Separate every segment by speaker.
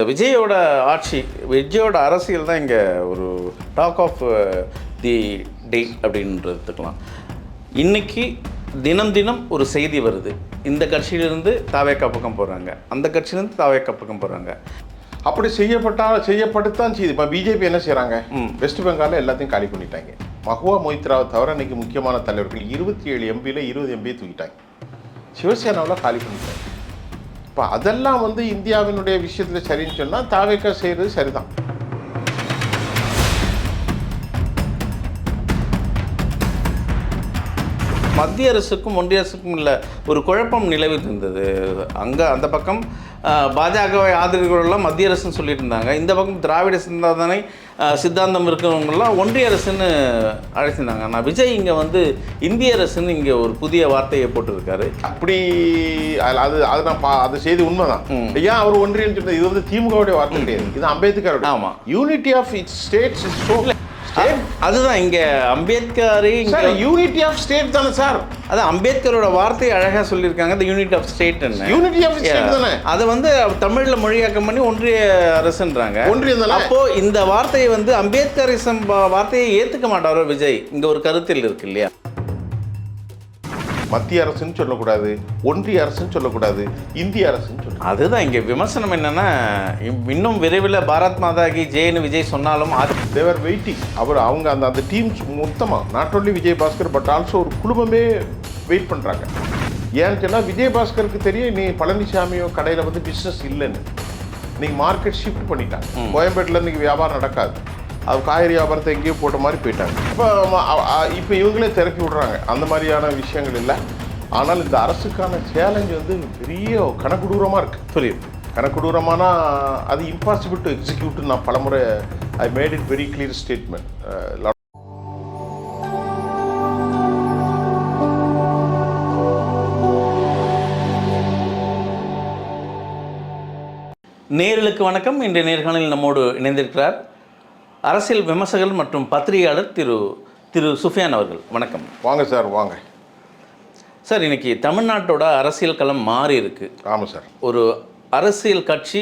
Speaker 1: விஜயோட ஆட்சி, விஜயோட அரசியல் தான் இங்கே ஒரு டாக் ஆஃப் தி டே அப்படின்றது எடுத்துக்கலாம். இன்றைக்கி தினம் தினம் ஒரு செய்தி வருது, இந்த கட்சியிலிருந்து தாவேக்கா பக்கம் போகிறாங்க, அந்த கட்சியிலேருந்து தாவேக்கா பக்கம் போகிறாங்க.
Speaker 2: அப்படி செய்யப்பட்டுத்தான் செய்யுது. இப்போ பிஜேபி என்ன செய்கிறாங்க, வெஸ்ட் பெங்காலில் எல்லாத்தையும் காலி பண்ணிட்டாங்க. மஹுவா மொய்த்ராவை தவிர அன்றைக்கி முக்கியமான தலைவர்கள் 27 எம்பியில் 20 எம்பியை தூக்கிட்டாங்க. சிவசேனாவில் காலி பண்ணிட்டாங்க. இப்போ அதெல்லாம் இந்தியாவினுடைய விஷயத்தில் சரின்னு சொன்னால் தாவேக்கா செய்கிறது சரிதான்.
Speaker 1: மத்திய அரசுக்கும் ஒன்றிய அரசுக்கும் இல்லை ஒரு குழப்பம் நிலவி இருந்தது. அங்கே அந்த பக்கம் பாஜகவை ஆதரிக்கிறவர்கள்லாம் மத்திய அரசுன்னு சொல்லிட்டு இருந்தாங்க, இந்த பக்கம் திராவிட சித்தாந்தம் இருக்கிறவங்களாம் ஒன்றிய அரசுன்னு அழைச்சிருந்தாங்க. ஆனால் விஜய் இங்கே இந்திய அரசுன்னு இங்கே ஒரு புதிய வார்த்தையை போட்டிருக்காரு.
Speaker 2: அப்படி அது செய்தி உண்மைதான். ஏன் அவர் ஒன்றியம் சொன்னது, இது திமுகவுடைய வார்த்தை கிடையாது, இது அம்பேத்கர்.
Speaker 1: ஆமாம்,
Speaker 2: unity of its states is so.
Speaker 1: அதுதான் இங்கே அம்பேத்கர்
Speaker 2: யூனிட்டி ஆஃப் ஸ்டேட் தானே சார்.
Speaker 1: அது அம்பேத்கரோட வார்த்தையை அழகாக சொல்லியிருக்காங்க, the unity of state.
Speaker 2: Unity of state தானே.
Speaker 1: அதை தமிழில் மொழியாக்கம் பண்ணி ஒன்றிய அரசுன்றாங்க. அப்போ இந்த வார்த்தையை அம்பேத்கரிசம் வார்த்தையை ஏற்றுக்க மாட்டாரோ விஜய்? இங்கே ஒரு கருத்தில் இருக்கு இல்லையா?
Speaker 2: மத்திய அரசுன்னு சொல்லக்கூடாது, ஒன்றிய அரசுன்னு சொல்லக்கூடாது, இந்திய அரசுன்னு சொல்லக்கூடாது.
Speaker 1: அதுதான் இங்கே விமர்சனம் என்னன்னா, இன்னும் விரைவில் பாரத் மாதா கி ஜெயன்னு விஜய் சொன்னாலும்
Speaker 2: தேவர் வெயிட்டிங். அவங்க அந்த டீம் மொத்தமாக not only Vijay Bhaskar but also ஒரு குழுமமே வெயிட் பண்ணுறாங்க. ஏன்னு சொன்னால் விஜய் பாஸ்கருக்கு தெரியும் நீ பழனிசாமியோ கடையில் பிஸ்னஸ் இல்லைன்னு. நீங்கள் மார்க்கெட் ஷிஃப்ட் பண்ணிட்டாங்க. கோயம்பேட்டில் இன்றைக்கி வியாபாரம் நடக்காது, அது காய்கறி வியாபாரத்தை எங்கேயோ போட்ட மாதிரி போயிட்டாங்க. இப்போ இவங்களே திறக்கி விடுறாங்க. அந்த மாதிரியான விஷயங்கள் இல்லை. ஆனால் இந்த அரசுக்கான சேலஞ்சு பெரிய கணக்குடூரமாக இருக்குது.
Speaker 1: புரியுது.
Speaker 2: கணக்குடூரமான அது இம்பாசிபிள் டு எக்ஸிக்யூட். நான் பலமுறை I made it very clear statement.
Speaker 1: நேயர்களுக்கு வணக்கம். இன்றைய நேர்காணலில் நம்மோடு இணைந்திருக்கிறார் அரசியல் விமர்சகர் மற்றும் பத்திரிகையாளர் திரு சுஃபியான் அவர்கள். வணக்கம்.
Speaker 2: வாங்க சார், வாங்க
Speaker 1: சார். இன்றைக்கி தமிழ்நாட்டோட அரசியல் களம் மாறி இருக்குது.
Speaker 2: ஆமாம் சார்.
Speaker 1: ஒரு அரசியல் கட்சி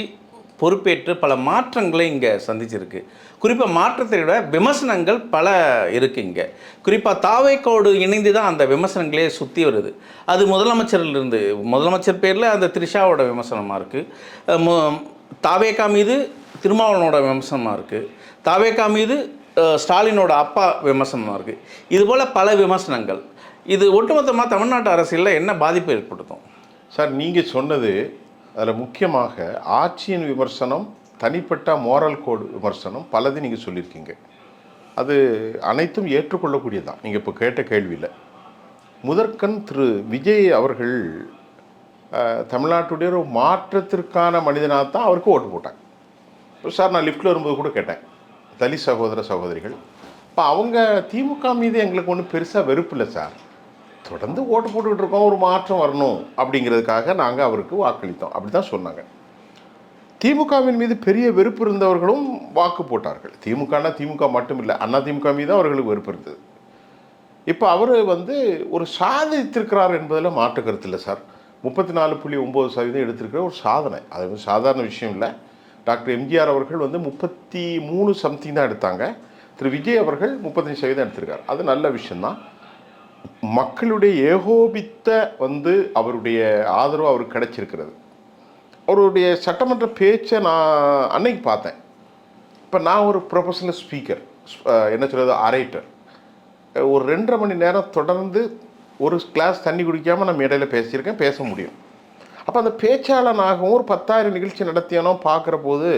Speaker 1: பொறுப்பேற்று பல மாற்றங்களை இங்கே சந்திச்சிருக்கு. குறிப்பாக மாற்றத்தை விட விமர்சனங்கள் பல இருக்குது இங்கே. குறிப்பாக தாவேக்கோடு இணைந்து தான் அந்த விமர்சனங்களே சுற்றி வருது. அது முதலமைச்சர்லேருந்து, முதலமைச்சர் பேரில் அந்த த்ரிஷாவோட விமர்சனமாக இருக்குது, தாவேக்கா மீது திருமாவளவனோட விமர்சனமாக இருக்குது, தாவேக்கா மீது ஸ்டாலினோட அப்பா விமர்சனமாக இருக்குது. இதுபோல் பல விமர்சனங்கள். இது ஒட்டுமொத்தமாக தமிழ்நாட்டு அரசியலில் என்ன பாதிப்பு ஏற்படுத்தும்
Speaker 2: சார்? நீங்கள் சொன்னது அதில் முக்கியமாக ஆட்சியின் விமர்சனம், தனிப்பட்ட மோரல் கோடு விமர்சனம் பலது நீங்கள் சொல்லியிருக்கீங்க. அது அனைத்தும் ஏற்றுக்கொள்ளக்கூடியதான். நீங்கள் இப்போ கேட்ட கேள்வியில் முதற்கண் திரு விஜய் அவர்கள் தமிழ்நாட்டுடைய ஒரு மாற்றத்திற்கான மனிதனாக தான் அவருக்கு ஓட்டு போட்டாங்க. இப்போ சார், நான் லிஃப்ட்டில் வரும்போது கூட கேட்டேன், தலித் சகோதர சகோதரிகள் இப்போ அவங்க திமுக மீது எங்களுக்கு ஒன்றும் பெருசாக வெறுப்பு இல்லை சார், தொடர்ந்து ஓட்டு போட்டுக்கிட்டு இருக்கோம், ஒரு மாற்றம் வரணும் அப்படிங்கிறதுக்காக நாங்கள் அவருக்கு வாக்களித்தோம் அப்படி தான் சொன்னாங்க. திமுகவின் மீது பெரிய வெறுப்பு இருந்தவர்களும் வாக்கு போட்டார்கள். திமுக மட்டும் இல்லை, அண்ணா திமுக மீது அவர்களுக்கு வெறுப்பு இருந்தது. இப்போ அவர் ஒரு சாதித்திருக்கிறார் என்பதில் மாற்று கருத்து இல்லை சார். 34.9% எடுத்திருக்கிற ஒரு சாதனை. அது சாதாரண விஷயம் இல்லை. டாக்டர் எம்ஜிஆர் அவர்கள் 33 சம்திங் தான் எடுத்தாங்க. திரு விஜய் அவர்கள் 35% எடுத்திருக்கார். அது நல்ல விஷயந்தான். மக்களுடைய ஏகோபித்த அவருடைய ஆதரவு அவருக்கு கிடைச்சிருக்கிறது. அவருடைய சட்டமன்ற பேச்சை நான் அன்னைக்கு பார்த்தேன். இப்போ நான் ஒரு ப்ரொஃபஷனல் ஸ்பீக்கர், என்ன சொல்கிறது, அரேட்டர். ஒரு 2.5 மணி நேரம் தொடர்ந்து ஒரு கிளாஸ் தண்ணி குடிக்காமல் நம்ம இடையில பேசியிருக்கேன், பேச முடியும். அப்போ அந்த பேச்சாளனாகவும் ஒரு 10,000 நிகழ்ச்சி நடத்தியானோ பார்க்குற போது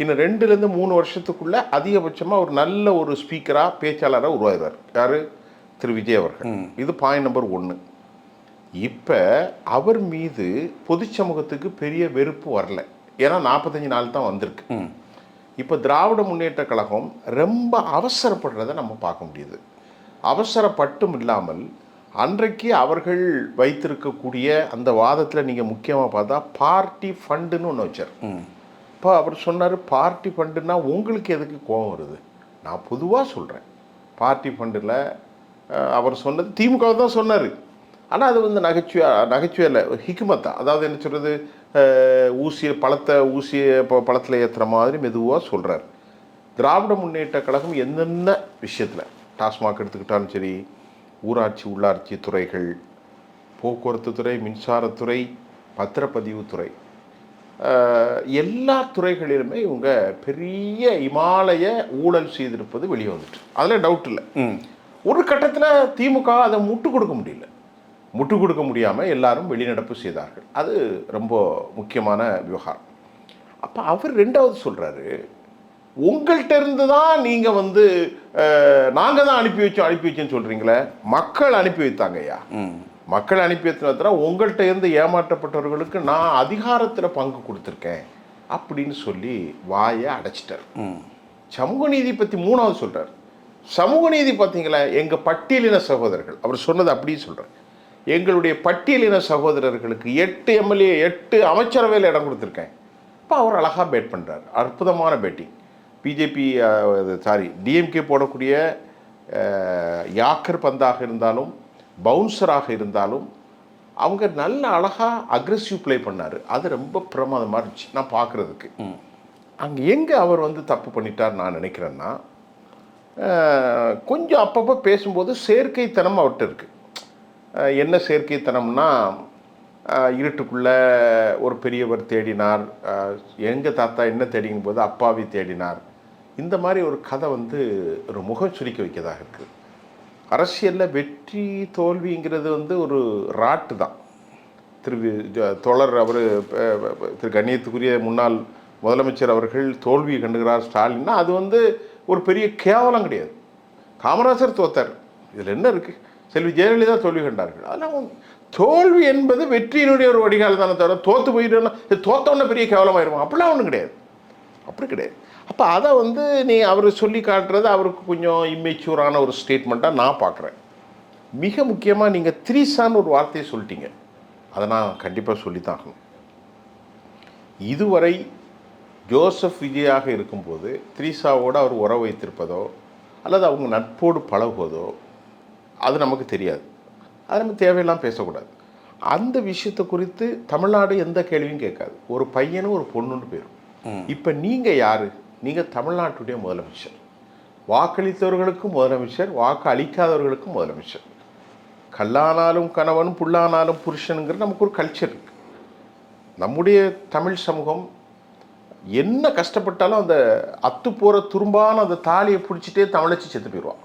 Speaker 2: இன்னும் 2-3 வருஷத்துக்குள்ளே அதிகபட்சமாக ஒரு நல்ல ஒரு ஸ்பீக்கராக பேச்சாளராக உருவாகிறார். யார்? திரு விஜய் அவர்கள். இது பாயிண்ட் நம்பர் 1. இப்போ அவர் மீது பொது சமூகத்துக்கு பெரிய வெறுப்பு வரல, ஏன்னா 45 நாள் தான் வந்திருக்கு. இப்போ திராவிட முன்னேற்ற கழகம் ரொம்ப அவசரப்படுறதை நம்ம பார்க்க முடியுது. அவசரப்பட்டும் இல்லாமல் அன்றைக்கு அவர்கள் வைத்திருக்கக்கூடிய அந்த வாதத்தில் நீங்கள் முக்கியமாக பார்த்தா பார்ட்டி ஃபண்டுன்னு ஒன்று வச்சார். இப்போ அவர் சொன்னார், பார்ட்டி ஃபண்டுன்னா உங்களுக்கு எதுக்கு கோபம் வருது? நான் பொதுவாக சொல்கிறேன், பார்ட்டி ஃபண்டில் அவர் சொன்னது திமுக தான் சொன்னார். ஆனால் அது நகைச்சுவையில் ஹிக்குமத்தா, அதாவது என்ன சொல்கிறது, ஊசியை பழத்தில் ஏற்றுற மாதிரி மெதுவாக சொல்கிறார். திராவிட முன்னேற்ற கழகம் என்னென்ன விஷயத்தில் டாஸ்மாக் எடுத்துக்கிட்டாலும் சரி, ஊராட்சி உள்ளாட்சி துறைகள், போக்குவரத்து துறை, மின்சாரத்துறை, பத்திரப்பதிவுத்துறை, எல்லா துறைகளிலுமே இவங்க பெரிய இமாலய ஊழல் செய்திருப்பது வெளியே வந்துட்டு, அதில் டவுட் இல்லை. ஒரு கட்டத்தில் திமுக அதை முட்டு கொடுக்க முடியாமல் எல்லாரும் வெளிநடப்பு செய்தார்கள். அது ரொம்ப முக்கியமான விவகாரம். அப்போ அவர் ரெண்டாவது சொல்கிறாரு, உங்கள்கிட்ட இருந்து தான் நீங்கள் நாங்கள் தான் அனுப்பி வச்சேன்னு சொல்கிறீங்களே, மக்கள் அனுப்பி வைத்தாங்க ஐயா. மக்கள் அனுப்பி வைத்தா உங்கள்கிட்ட இருந்து ஏமாற்றப்பட்டவர்களுக்கு நான் அதிகாரத்தில் பங்கு கொடுத்துருக்கேன் அப்படின்னு சொல்லி வாயை அடைச்சிட்டார். சமூக நீதி பற்றி மூணாவது சொல்கிறார். சமூக நீதி பார்த்தீங்களா, எங்கள் பட்டியலின சகோதரர்கள், அவர் சொன்னது அப்படியே சொல்கிறார், எங்களுடைய பட்டியலின சகோதரர்களுக்கு 8 எம்எல்ஏ 8 அமைச்சரவையில் இடம் கொடுத்துருக்கேன். இப்போ அவர் அழகாக பேட் பண்ணுறார், அற்புதமான பேட்டிங். டிஎம்கே போடக்கூடிய யாக்கர் பந்தாக இருந்தாலும் பவுன்சராக இருந்தாலும் அவங்க நல்ல அழகாக அக்ரெசிவ் ப்ளே பண்ணார். அது ரொம்ப பிரமாதமாக இருந்துச்சு நான் பார்க்குறதுக்கு. அங்கே எங்கே அவர் தப்பு பண்ணிட்டார் நான் நினைக்கிறேன்னா, கொஞ்சம் அப்பப்போ பேசும்போது செயற்கைத்தனம் அவர்கிட்ட இருக்குது. என்ன செயற்கைத்தனம்னா, இருட்டுக்குள்ளே ஒரு பெரியவர் தேடினார், எங்கள் தாத்தா என்ன தேடிக்கும் போது அப்பாவி தேடினார். இந்த மாதிரி ஒரு கதை ஒரு முகம் சுருக்க வைக்கதாக இருக்குது. அரசியலில் வெற்றி தோல்விங்கிறது ஒரு ராட்டு தான். திரு கண்ணியத்துக்குரிய முன்னாள் முதலமைச்சர் அவர்கள் தோல்வி கண்டுகிறார் ஸ்டாலின்னா, அது ஒரு பெரிய கேவலம் கிடையாது. காமராஜர் தோத்தார், இதில் என்ன இருக்குது? செல்வி ஜெயலலிதா தோல்வி கண்டார்கள். அதெல்லாம் தோல்வி என்பது வெற்றியினுடைய ஒரு வடிகால் தானே தவிர, தோற்று போயிட்டோன்னா தோத்தோன்னே பெரிய கேவலமாயிருக்கும் அப்படிலாம் ஒன்றும் கிடையாது. அப்படி கிடையாது. அப்போ அதை நீ அவர் சொல்லி காட்டுறது அவருக்கு கொஞ்சம் இம்மெச்சூரான ஒரு ஸ்டேட்மெண்ட்டாக நான் பார்க்குறேன். மிக முக்கியமாக நீங்கள் த்ரீசான்னு ஒரு வார்த்தையை சொல்லிட்டீங்க, அதை நான் கண்டிப்பாக சொல்லித்தான் ஆகணும். இதுவரை ஜோசப் விஜயாக இருக்கும்போது த்ரீசாவோடு அவர் உறவு வைத்திருப்பதோ அல்லது அவங்க நட்போடு பழகுவதோ அது நமக்கு தெரியாது. அது நம்ம தேவையெல்லாம் பேசக்கூடாது. அந்த விஷயத்தை குறித்து தமிழ்நாடு எந்த கேள்வியும் கேட்காது. ஒரு பையனும் ஒரு பொண்ணுன்னு போயிடும். இப்போ நீங்கள் யார்? நீங்கள் தமிழ்நாட்டுடைய முதலமைச்சர், வாக்களித்தவர்களுக்கும் முதலமைச்சர், வாக்கு அளிக்காதவர்களுக்கும் முதலமைச்சர். கல்லானாலும் கணவன், புல்லானாலும் புருஷனுங்கிற நமக்கு ஒரு கல்ச்சர் இருக்குது. நம்முடைய தமிழ் சமூகம் என்ன கஷ்டப்பட்டாலும் அந்த அத்து போகிற துரும்பான அந்த தாலியை பிடிச்சிட்டே தமிழச்சி செத்து போயிடுவான்.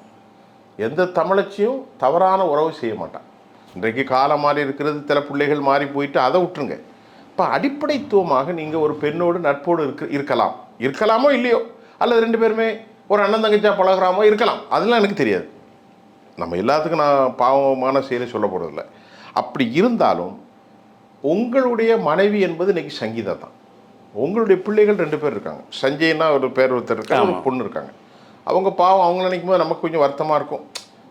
Speaker 2: எந்த தமிழச்சியும் தவறான உறவு செய்ய மாட்டான். இன்றைக்கு காலம் மாறி இருக்கிறது, சில பிள்ளைகள் மாறி போயிட்டு அதை விட்டுருங்க. இப்போ அடிப்படைத்துவமாக நீங்கள் ஒரு பெண்ணோடு நட்போடு இருக்கலாமோ இல்லையோ, அல்லது ரெண்டு பேருமே ஒரு அண்ணன் தங்கச்சா பழகிறாமோ இருக்கலாம், அதெல்லாம் எனக்கு தெரியாது. நம்ம எல்லாத்துக்கும் நான் பாவமான செயலை சொல்ல போகிறதில்ல. அப்படி இருந்தாலும் உங்களுடைய மனைவி என்பது இன்றைக்கி சங்கீதா தான். உங்களுடைய பிள்ளைகள் 2 பேர் இருக்காங்க. சஞ்சய்னா ஒரு பேர் ஒருத்தர் இருக்காங்க, ஒரு பொண்ணு இருக்காங்க. அவங்க பாவம், அவங்க நினைக்கும் போது நமக்கு கொஞ்சம் வருத்தமாக இருக்கும்.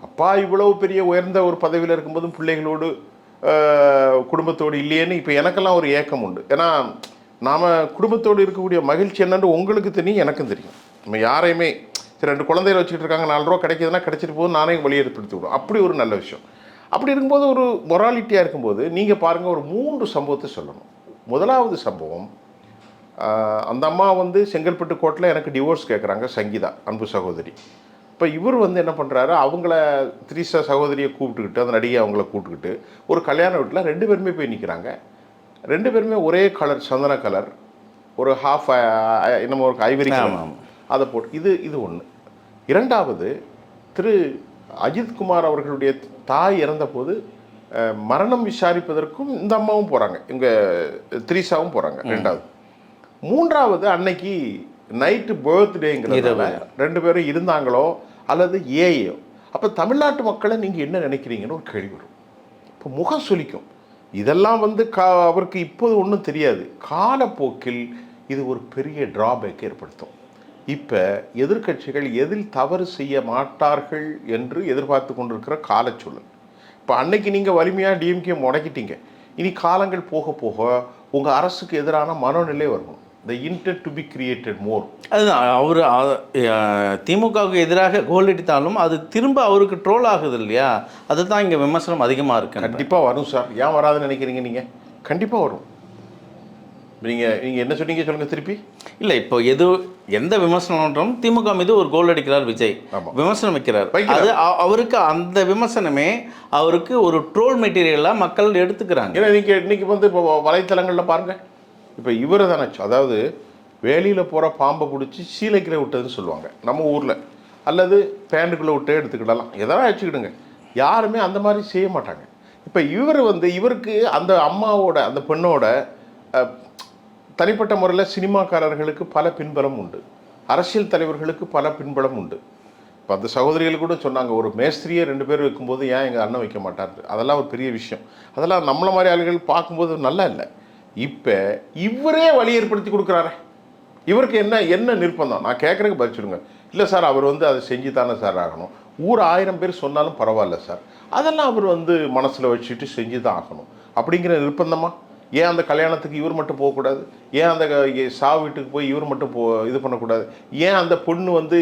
Speaker 2: அப்பா இவ்வளவு பெரிய உயர்ந்த ஒரு பதவியில் இருக்கும்போதும் பிள்ளைகளோடு குடும்பத்தோடு இல்லையேன்னு இப்போ எனக்கெல்லாம் ஒரு ஏக்கம் உண்டு. ஏன்னா நாம் குடும்பத்தோடு இருக்கக்கூடிய மகிழ்ச்சி என்னன்னு உங்களுக்கு தெரியும், எனக்கும் தெரியும். நம்ம யாரையுமே சரி 2 குழந்தைகளை வச்சுக்கிட்டு இருக்காங்க, 4 ரூபா கிடைக்கிதுன்னா கிடைச்சிட்டு போது நானே வழியேற்படுத்தி விடும். அப்படி ஒரு நல்ல விஷயம். அப்படி இருக்கும்போது ஒரு மொராலிட்டியாக இருக்கும்போது நீங்கள் பாருங்கள், ஒரு 3 சம்பவத்தை சொல்லணும். முதலாவது சம்பவம், அந்த அம்மா செங்கல்பட்டு கோர்ட்டில் எனக்கு டிவோர்ஸ் கேட்குறாங்க, சங்கீதா அன்பு சகோதரி. இப்போ இவர் என்ன பண்ணுறாரு, அவங்கள த்ரீசா சகோதரியை கூப்பிட்டுக்கிட்டு, அந்த நடிகை அவங்கள கூப்பிட்டுக்கிட்டு ஒரு கல்யாண வீட்டில் 2 பேருமே போய் நிற்கிறாங்க. 2 பேருமே ஒரே கலர், சந்தன கலர், ஒரு ஹாஃப் என்னமோ ஒரு ஐவரி கலர், அதை போட்டு இது ஒன்று. இரண்டாவது, திரு அஜித்குமார் அவர்களுடைய தாய் இறந்த போது மரணம் விசாரிப்பதற்கும் இந்த அம்மாவும் போகிறாங்க, எங்கள் த்ரீசாவும் போகிறாங்க. ரெண்டாவது. மூன்றாவது, அன்னைக்கு நைட்டு பர்த்டேங்கிறதுல 2 பேரும் இருந்தாங்களோ அல்லது ஏயோ. அப்போ தமிழ்நாட்டு மக்களை நீங்கள் என்ன நினைக்கிறீங்கன்னு ஒரு கேள்வி வரும். இப்போ முகம் சுளிக்கும். இதெல்லாம் அவருக்கு இப்போது ஒன்றும் தெரியாது. காலப்போக்கில் இது ஒரு பெரிய டிராபேக் ஏற்படுத்தும். இப்போ எதிர்க்கட்சிகள் எதில் தவறு செய்ய மாட்டார்கள் என்று எதிர்பார்த்து கொண்டிருக்கிற காலச்சூழல். இப்போ அன்னைக்கு நீங்கள் வலிமையாக டிஎம்கே முடக்கிட்டீங்க. இனி காலங்கள் போக போக உங்கள் அரசுக்கு எதிரான மனநிலை வரணும். The intent to be created more.
Speaker 1: அதுதான் அவர் திமுகவுக்கு எதிராக கோல் அடித்தாலும் அது திரும்ப அவருக்கு ட்ரோல் ஆகுது இல்லையா, அதுதான் இங்கே விமர்சனம் அதிகமாக இருக்கு.
Speaker 2: கண்டிப்பாக வரும் சார். ஏன் வராதுன்னு நினைக்கிறீங்க நீங்கள்? கண்டிப்பாக வரும். நீங்கள் என்ன சொன்னீங்க சொல்லுங்கள் திருப்பி.
Speaker 1: இல்லை, இப்போ எந்த விமர்சனம் திமுக மீது ஒரு கோல் அடிக்கிறார் விஜய், விமர்சனம் வைக்கிறார். அது அவருக்கு அந்த விமர்சனமே அவருக்கு ஒரு ட்ரோல் மெட்டீரியலாக மக்கள் எடுத்துக்கிறாங்க.
Speaker 2: ஏன்னா நீங்கள் இன்றைக்கி வந்து இப்போ வலைத்தளங்களில் பாருங்கள், இப்போ இவரை தானே, அதாவது வேலியில் போகிற பாம்பை பிடிச்சி சீலைக்கில் விட்டதுன்னு சொல்லுவாங்க நம்ம ஊரில், அல்லது பேண்டுக்குள்ளே விட்டே எடுத்துக்கிடலாம், எதாவது வச்சுக்கிடுங்க. யாருமே அந்த மாதிரி செய்ய மாட்டாங்க. இப்போ இவர் வந்து இவருக்கு அந்த அம்மாவோட அந்த பெண்ணோட தனிப்பட்ட முறையில் சினிமாக்காரர்களுக்கு பல பின்பலம் உண்டு, அரசியல் தலைவர்களுக்கு பல பின்பலம் உண்டு. இப்போ அந்த சகோதரிகள் கூட சொன்னாங்க, ஒரு மேஸ்திரியை 2 பேர் வைக்கும்போது ஏன் எங்கள் அண்ணன் வைக்க மாட்டார், அதெல்லாம் ஒரு பெரிய விஷயம். அதெல்லாம் நம்மளை மாதிரி ஆளுகள் பார்க்கும்போது நல்லா இல்லை. இப்போ இவரே வழி ஏற்படுத்தி கொடுக்குறாரே, இவருக்கு என்ன நிர்பந்தம்? நான் கேட்குறதுக்கு பதிச்சுடுங்க. இல்லை சார், அவர் வந்து அதை செஞ்சு தானே சார் ஆகணும், ஊர் 1000 பேர் சொன்னாலும் பரவாயில்ல சார், அதெல்லாம் அவர் வந்து மனசில் வச்சுட்டு செஞ்சு தான் ஆகணும் அப்படிங்கிற நிர்பந்தமா? ஏன் அந்த கல்யாணத்துக்கு இவர் மட்டும் போகக்கூடாது? ஏன் அந்த சாவு வீட்டுக்கு போய் இவர் மட்டும் இது பண்ணக்கூடாது? ஏன் அந்த பொண்ணு வந்து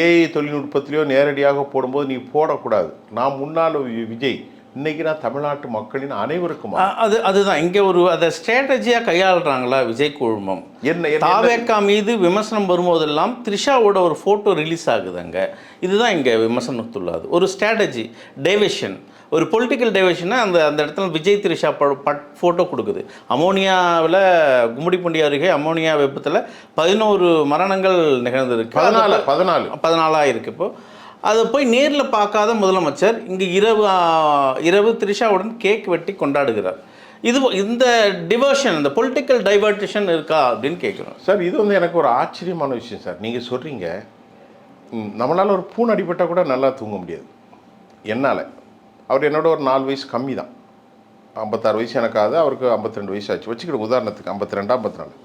Speaker 2: ஏஐ தொழில்நுட்பத்திலையோ நேரடியாக போடும்போது நீ போடக்கூடாது? நான் முன்னாள் விஜய், இன்னைக்கு நான் தமிழ்நாட்டு மக்களின் அனைவருக்கும்
Speaker 1: அதுதான் இங்கே அதை ஸ்ட்ராட்டஜியாக கையாளுறாங்களா விஜய் குழுமம். தாவேக்கா மீது விமர்சனம் வரும்போதெல்லாம் த்ரிஷாவோட ஒரு ஃபோட்டோ ரிலீஸ் ஆகுதுங்க. இதுதான் இங்கே விமர்சனத்துள்ளாது ஒரு ஸ்ட்ராட்டஜி டைவர்ஷன், ஒரு பொலிட்டிக்கல் டைவர்ஷனை அந்த இடத்துல விஜய் த்ரிஷா ஃபோட்டோ கொடுக்குது. அமோனியாவில் கும்மிடிப்பூண்டி அருகே அமோனியா விபத்தில் 11 மரணங்கள் நிகழ்ந்திருக்கு, 14 இருக்குது. இப்போது அதை போய் நேரில் பார்க்காத முதலமைச்சர் இங்கே இரவு த்ரிஷாவுடன் கேக் வெட்டி கொண்டாடுகிறார். இந்த டிவர்ஷன், இந்த பொலிட்டிக்கல் டைவர்ஷன் இருக்கா அப்படின்னு கேட்குறோம்
Speaker 2: சார். இது வந்து எனக்கு ஒரு ஆச்சரியமான விஷயம் சார். நீங்கள் சொல்கிறீங்க நம்மளால் ஒரு பூன் அடிபட்டால் கூட நல்லா தூங்க முடியாது. என்னால், அவர் என்னோட ஒரு 4 வயசு கம்மி தான், 56 வயசு எனக்கு ஆகுது, அவருக்கு 52 வயசு ஆச்சு வச்சுக்கிட்டு, உதாரணத்துக்கு 52 54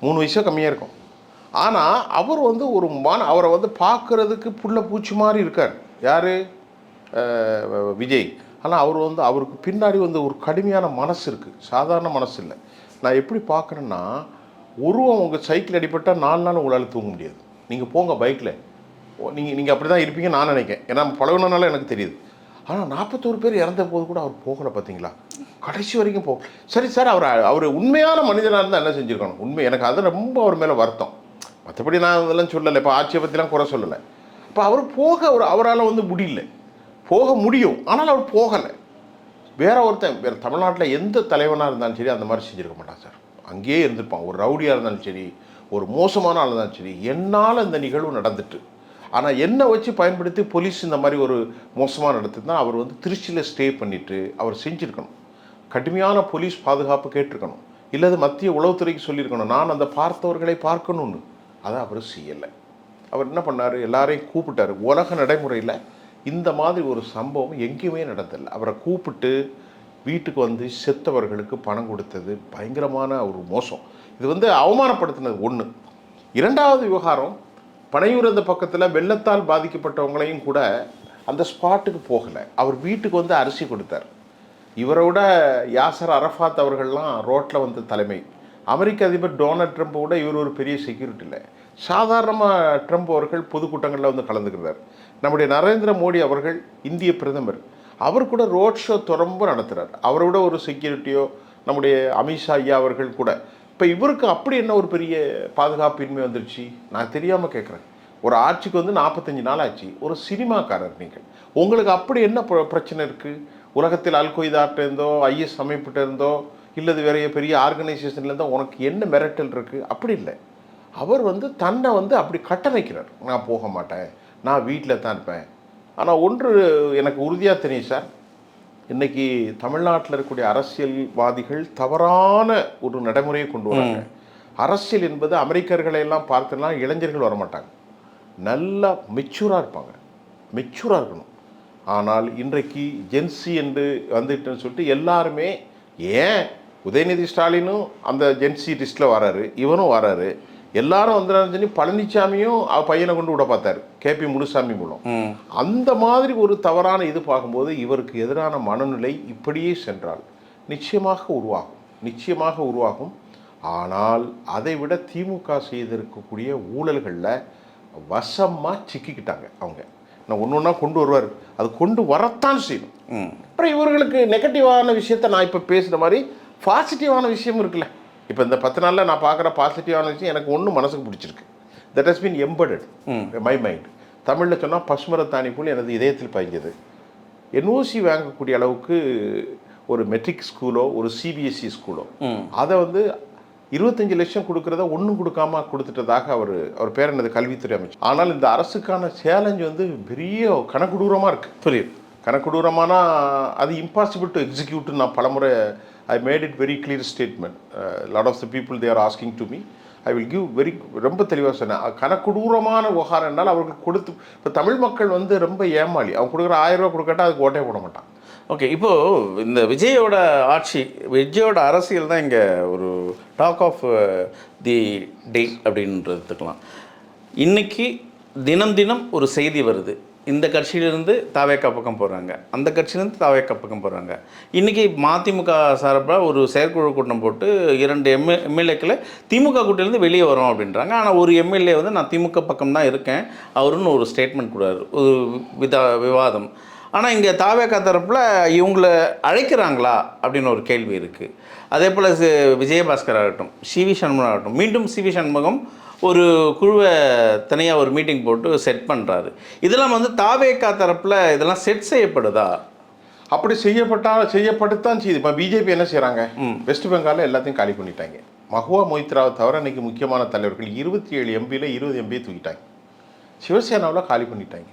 Speaker 2: 3 வயசோ கம்மியாக இருக்கும். ஆனால் அவர் வந்து அவரை வந்து பார்க்குறதுக்கு புள்ள பூச்சி மாதிரி இருக்கார். யார்? விஜய். ஆனால் அவர் வந்து அவருக்கு பின்னாடி வந்து ஒரு கடுமையான மனசு இருக்குது, சாதாரண மனசு இல்லை. நான் எப்படி பார்க்குறேன்னா, உருவம் உங்கள் சைக்கிள் அடிப்பட்டால் 4 நாள் உங்களால் தூங்க முடியாது. நீங்கள் போங்க பைக்கில், நீங்கள் அப்படி தான் இருப்பீங்கன்னு நான் நினைக்கிறேன். ஏன்னா பழகுனனால எனக்கு தெரியுது. ஆனால் 41 பேர் இறந்த போது கூட அவர் போகலை, பார்த்தீங்களா? கடைசி வரைக்கும் போகல. சரி சார், அவர் உண்மையான மனிதனாக இருந்தால் என்ன செஞ்சுருக்கணும்? எனக்கு அது ரொம்ப அவர் மேலே வருத்தம். மற்றபடி நான் இதெல்லாம் சொல்லலை, இப்போ ஆட்சியை பற்றிலாம் குறை சொல்லலை. இப்போ அவரால் வந்து முடியல, போக முடியும், ஆனால் அவர் போகலை. வேறு தமிழ்நாட்டில் எந்த தலைவனாக இருந்தாலும் சரி அந்த மாதிரி செஞ்சுருக்க மாட்டான் சார். அங்கேயே இருந்திருப்பான். ஒரு ரவுடியாக இருந்தாலும் சரி, ஒரு மோசமான ஆள் இருந்தாலும் சரி, என்னால் இந்த நிகழ்வு நடந்துட்டு, ஆனால் என்னை வச்சு பயன்படுத்தி போலீஸ் இந்த மாதிரி ஒரு மோசமாக நடத்துதான் அவர் வந்து திருச்சியில் ஸ்டே பண்ணிவிட்டு அவர் செஞ்சுருக்கணும். கடுமையான போலீஸ் பாதுகாப்பு கேட்டிருக்கணும். இல்லது மத்திய உளவுத்துறைக்கு சொல்லியிருக்கணும், நான் அந்த பார்த்தவர்களை பார்க்கணும்னு. அதை அவர் செய்யலை. அவர் என்ன பண்ணார்? எல்லாரையும் கூப்பிட்டார். உலக நடைமுறையில் இந்த மாதிரி ஒரு சம்பவம் எங்கேயுமே நடந்ததில்லை. அவரை கூப்பிட்டு வீட்டுக்கு வந்து செத்தவர்களுக்கு பணம் கொடுத்தது பயங்கரமான ஒரு மோசம். இது வந்து அவமானப்படுத்தினது ஒன்று. 2வது விவகாரம், பனையூர் அந்த பக்கத்தில் வெள்ளத்தால் பாதிக்கப்பட்டவங்களையும் கூட அந்த ஸ்பாட்டுக்கு போகலை, அவர் வீட்டுக்கு வந்து அரிசி கொடுத்தார். இவரோட யாசர் அரஃபாத் அவர்கள்லாம் ரோட்டில் வந்து தலைமை. அமெரிக்க அதிபர் டொனால்ட் ட்ரம்ப் கூட இவர் ஒரு பெரிய செக்யூரிட்டி இல்லை, சாதாரணமாக ட்ரம்ப் அவர்கள் பொதுக்கூட்டங்களில் வந்து கலந்துக்கிறார். நம்முடைய நரேந்திர மோடி அவர்கள் இந்திய பிரதமர், அவர் கூட ரோட் ஷோ ரொம்ப நடத்துகிறார். அவரை விட ஒரு செக்யூரிட்டியோ நம்முடைய அமித்ஷா ஐயா அவர்கள் கூட. இப்போ இவருக்கு அப்படி என்ன ஒரு பெரிய பாதுகாப்பின்மை வந்துருச்சு? நான் தெரியாமல் கேட்குறேன். ஒரு ஆட்சிக்கு வந்து 45 நாள் ஆச்சு. ஒரு சினிமாக்காரர் நீங்கள், உங்களுக்கு அப்படி என்ன பிரச்சனை இருக்குது? உலகத்தில் அல்கொய்தாட்டேருந்தோ ஐஎஸ் அமைப்பிட்ட இருந்தோ இல்லது வேற பெரிய ஆர்கனைசேஷன்லேருந்தோ உனக்கு என்ன மிரட்டல் இருக்குது? அப்படி இல்லை. அவர் வந்து தன்னை வந்து அப்படி கட்டமைக்கிறார். நான் போக மாட்டேன், நான் வீட்டில் தான் இருப்பேன். ஆனால் ஒன்று எனக்கு உறுதியாக தெரியும் சார், இன்றைக்கி தமிழ்நாட்டில் இருக்கக்கூடிய அரசியல்வாதிகள் தவறான ஒரு நடைமுறையை கொண்டு வராங்க. அரசியல் என்பது அமெரிக்கர்களையெல்லாம் பார்த்தோன்னா இளைஞர்கள் வரமாட்டாங்க, நல்லா மெச்சூராக இருப்பாங்க, மெச்சூராக இருக்கணும். ஆனால் இன்றைக்கு ஜென்சி என்று வந்துட்டுன்னு சொல்லிட்டு எல்லாருமே, ஏன் உதயநிதி ஸ்டாலினும் அந்த ஜென்சி லிஸ்ட்டில் வராரு, இவனும் வராரு, எல்லாரும் வந்துடாருன்னு பழனிசாமியும் பையனை கொண்டு விட பார்த்தாரு கேபி முனுசாமி மூலம். அந்த மாதிரி ஒரு தவறான இது பார்க்கும்போது இவருக்கு எதிரான மனநிலை இப்படியே சென்றால் நிச்சயமாக உருவாகும். ஆனால் அதை விட திமுக செய்திருக்கக்கூடிய ஊழல்களில் வசமாக சிக்கிக்கிட்டாங்க அவங்க. நான் ஒன்று ஒன்றா கொண்டு வருவார், அது கொண்டு வரத்தான் செய்யணும். அப்புறம் இவர்களுக்கு நெகட்டிவான விஷயத்தை நான் இப்போ பேசுகிற மாதிரி பாசிட்டிவான விஷயம் இருக்குல்ல, இப்போ இந்த 10 நாளில் நான் பார்க்குற பாசிட்டிவான விஷயம் எனக்கு ஒன்றும் மனசுக்கு பிடிச்சிருக்கு. That has been embedded my mind. தமிழில் சொன்னால் பசுமரத்தாணி போல் எனது இதயத்தில் பாய்ஞ்சது. என்ஓசி வாங்கக்கூடிய அளவுக்கு ஒரு மெட்ரிக் ஸ்கூலோ ஒரு சிபிஎஸ்சி ஸ்கூலோ அதை வந்து 25 லட்சம் கொடுக்குறத ஒன்றும் கொடுக்காம கொடுத்துட்டதாக அவர் பேர் என்னது கல்வித்துறை அமைச்சர். ஆனால் இந்த அரசுக்கான சேலஞ்ச் வந்து பெரிய கணக்குடூரமாக இருக்குது.
Speaker 1: புரியுது.
Speaker 2: கணக்குடூரமானா அது இம்பாசிபிள் டு எக்ஸிக்யூட். நான் பலமுறை I made it very clear statement. Lot of the people they are asking to me. I will give very ரொம்ப தெளிவாக சொன்னேன். கணக்குடூரமான விவகாரம் என்னால் அவர்களுக்கு கொடுத்து இப்போ தமிழ் மக்கள் வந்து ரொம்ப ஏமாளி. அவங்க கொடுக்குற 1000 ரூபா கொடுக்கட்டா அதுக்கு ஓட்டே போட மாட்டான்.
Speaker 1: ஓகே, இப்போது இந்த விஜயோட ஆட்சி, விஜயோட அரசியல் தான் இங்கே ஒரு டாக் ஆஃப் தி டே அப்படின்றதுக்கலாம். இன்றைக்கி தினம் தினம் ஒரு செய்தி வருது. இந்த கட்சியிலேருந்து தாவேக்கா பக்கம் போகிறாங்க, அந்த கட்சியிலேருந்து தாவேக்கா பக்கம் போகிறாங்க. இன்றைக்கி மதிமுக சார்பாக ஒரு செயற்குழு கூட்டம் போட்டு 2 எம்எல்ஏக்களை திமுக கூட்டிலேருந்து வெளியே வரோம் அப்படின்றாங்க. ஆனால் ஒரு எம்எல்ஏ வந்து நான் திமுக பக்கம் தான் இருக்கேன் அவருன்னு ஒரு ஸ்டேட்மெண்ட் கொடுறாரு. ஒரு விவாதம். ஆனால் இங்கே தாவேக்கா தரப்பில் இவங்களை அழைக்கிறாங்களா அப்படின்னு ஒரு கேள்வி இருக்குது. அதே போல் விஜயபாஸ்கர் ஆகட்டும், சிவி சண்முகம் ஆகட்டும், மீண்டும் சிவி சண்முகம் ஒரு குழுவை தனியாக ஒரு மீட்டிங் போட்டு செட் பண்ணுறாரு. இதெல்லாம் வந்து தாவேக்கா தரப்பில் இதெல்லாம் செட் செய்யப்படுதா?
Speaker 2: அப்படி செய்யப்பட்டுத்தான் செய்யுது. இப்போ பிஜேபி என்ன செய்கிறாங்க, வெஸ்ட் பெங்காலில் எல்லாத்தையும் காலி பண்ணிட்டாங்க. மஹுவா மொய்த்ராவை தவிர இன்றைக்கி முக்கியமான தலைவர்கள் 27 எம்பியில் 20 எம்பியை தூக்கிட்டாங்க. சிவசேனாவில் காலி பண்ணிட்டாங்க.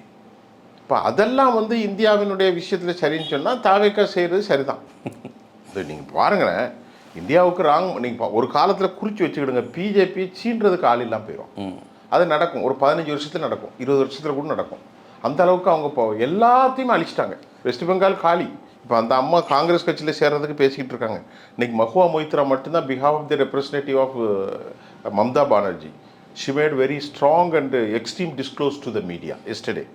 Speaker 2: இப்போ அதெல்லாம் வந்து இந்தியாவினுடைய விஷயத்தில் சரின்னு சொன்னால் தாவேக்கா செய்கிறது சரிதான். இது நீங்கள் பாருங்களேன், இந்தியாவுக்கு நீங்கள் ஒரு காலத்தில் குறித்து வச்சுக்கிடுங்க, பிஜேபி சீன்றதுக்கு ஆள் இல்லாமல் போயிடும். அது நடக்கும், ஒரு 15 வருஷத்தில் நடக்கும், 20 வருஷத்தில் கூட நடக்கும். அந்த அளவுக்கு அவங்க இப்போ எல்லாத்தையுமே அழிச்சிட்டாங்க. வெஸ்ட் பெங்கால் காலி. இப்போ அந்த அம்மா காங்கிரஸ் கட்சியில் சேர்றதுக்கு பேசிக்கிட்டு இருக்காங்க. இன்றைக்கி மஹுவா மொய்த்ரா மட்டும்தான் behalf of the representative of Mamata Banerjee. She made very strong and extreme disclose to the media yesterday.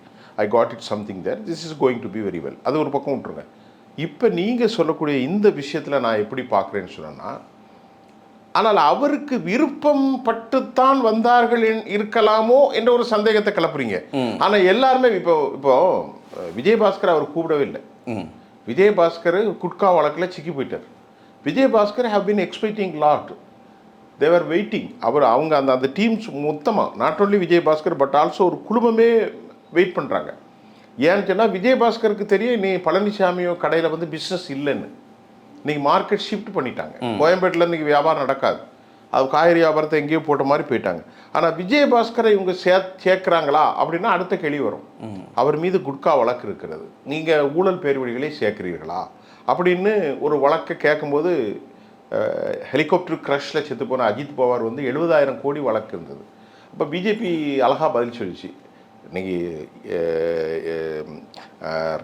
Speaker 2: I got it something there. This is going to be very well. அது ஒரு பக்கம் விட்டுருங்க. இப்போ நீங்கள் சொல்லக்கூடிய இந்த விஷயத்தில் நான் எப்படி பார்க்குறேன்னு சொன்னேன்னா, ஆனால் அவருக்கு விருப்பம் பட்டுத்தான் வந்தார்கள் இருக்கலாமோ என்ற ஒரு சந்தேகத்தை கிளப்புறீங்க. ஆனால் எல்லாருமே இப்போ விஜயபாஸ்கர் அவர் கூப்பிடவே இல்லை. விஜயபாஸ்கர் குட்கா வழக்கில் சிக்கி போயிட்டார். Vijayabaskar have been expecting lot. They're waiting. அவங்க அந்த டீம்ஸ் மொத்தமாக, not only Vijayabaskar but also ஒரு குழுமமே வெயிட் பண்ணுறாங்க. ஏன்னு சொன்னால் விஜயபாஸ்கருக்கு தெரியும் நீ பழனிசாமியோ கடையில் வந்து பிஸ்னஸ் இல்லைன்னு. இன்றைக்கி மார்க்கெட் ஷிஃப்ட் பண்ணிட்டாங்க. கோயம்பேட்டில் இன்றைக்கி வியாபாரம் நடக்காது. அது காய்கறி வியாபாரத்தை எங்கேயோ போட்ட மாதிரி போயிட்டாங்க. ஆனால் விஜயபாஸ்கரை இவங்க சேர்க்குறாங்களா அப்படின்னா அடுத்த கேள்வி வரும். அவர் மீது குட்கா வழக்கு இருக்கிறது, நீங்கள் ஊழல் பேர்வழிகளை சேர்க்கிறீர்களா அப்படின்னு ஒரு வழக்கை கேட்கும்போது ஹெலிகாப்டர் கிரஷில் செத்து போன அஜித் பவார் வந்து 70,000 கோடி வழக்கு இருந்தது. அப்போ பிஜேபி அழகாக பதில் சொல்லிச்சு. இன்றைக்கி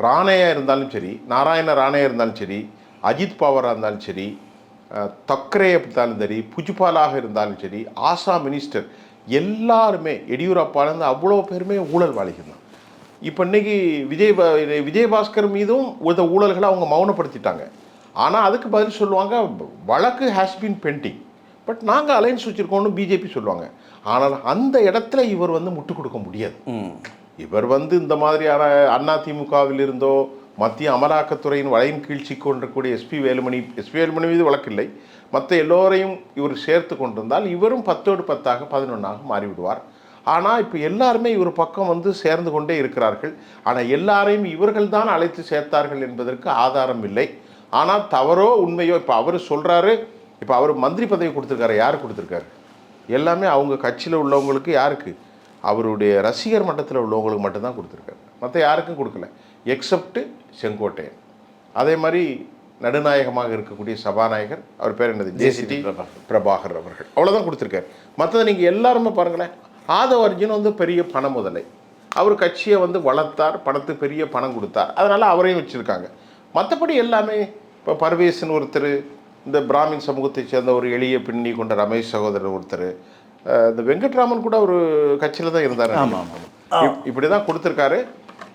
Speaker 2: ராணையாக இருந்தாலும் சரி, நாராயண ராணையாக இருந்தாலும் சரி, அஜித் பவாராக இருந்தாலும் சரி, தக்கரே இருந்தாலும் சரி, புஜ்பாலாக இருந்தாலும் சரி, ஆசா மினிஸ்டர் எல்லாருமே, எடியூரப்பாலேருந்து அவ்வளோ பேருமே ஊழல்வாளிகள் தான். இப்போ இன்றைக்கி விஜயபாஸ்கர் மீதும் இந்த ஊழல்களை அவங்க மௌனப்படுத்திட்டாங்க. ஆனால் அதுக்கு பதில் சொல்லுவாங்க, வழக்கு ஹேஸ் பீன் பெண்டிங், பட் நாங்கள் அலைன்ஸ் வச்சுருக்கோன்னு பிஜேபி சொல்லுவாங்க. ஆனால் அந்த இடத்துல இவர் வந்து முட்டு கொடுக்க முடியாது. இவர் வந்து இந்த மாதிரியான அதிமுகவில் இருந்தோ மத்திய அமலாக்கத்துறையின் வலையின் கீழ் சிக்கொண்டிருக்கக்கூடிய எஸ்பி வேலுமணி மீது வழக்கில்லை, மற்ற எல்லோரையும் இவர் சேர்த்து கொண்டிருந்தால் இவரும் 10ஓடு 10ஆக 11ஆக மாறிவிடுவார். ஆனால் இப்போ எல்லாருமே இவர் பக்கம் வந்து சேர்ந்து கொண்டே இருக்கிறார்கள். ஆனால் எல்லாரையும் இவர்கள் தான் அழைத்து சேர்த்தார்கள் என்பதற்கு ஆதாரம் இல்லை. ஆனால் தவறோ உண்மையோ இப்போ அவர் சொல்கிறாரு. இப்போ அவர் மந்திரி பதவி கொடுத்துருக்காரு. யார் கொடுத்துருக்காரு? எல்லாமே அவங்க கட்சியில் உள்ளவங்களுக்கு. யாருக்கு? அவருடைய ரசிகர் மட்டத்தில் உள்ளவங்களுக்கு மட்டும்தான் கொடுத்துருக்காரு. மற்ற யாருக்கும் கொடுக்கல, எக்ஸப்ட் செங்கோட்டையன். அதே மாதிரி நடுநாயகமாக இருக்கக்கூடிய சபாநாயகர், அவர் பேர் என்னது, ஜேசிடி பிரபாகர் அவர்கள், அவ்வளோதான் கொடுத்துருக்காரு. மற்றதை நீங்கள் எல்லாருமே பாருங்களேன். ஆதவ அர்ஜுன் வந்து பெரிய பண முதலை, அவர் கட்சியை வந்து வளர்த்தார், பணத்துக்கு பெரிய பணம் கொடுத்தார், அதனால் அவரையும் வச்சுருக்காங்க. மற்றபடி எல்லாமே இப்போ பர்வேசன் ஒருத்தர், இந்த பிராமின் சமூகத்தை சேர்ந்த ஒரு எளிய பின்னி கொண்ட ரமேஷ் சகோதரர் ஒருத்தர், இந்த வெங்கட்ராமன் கூட ஒரு கட்சியில் தான் இருந்தார். இப்படி தான் கொடுத்துருக்காரு.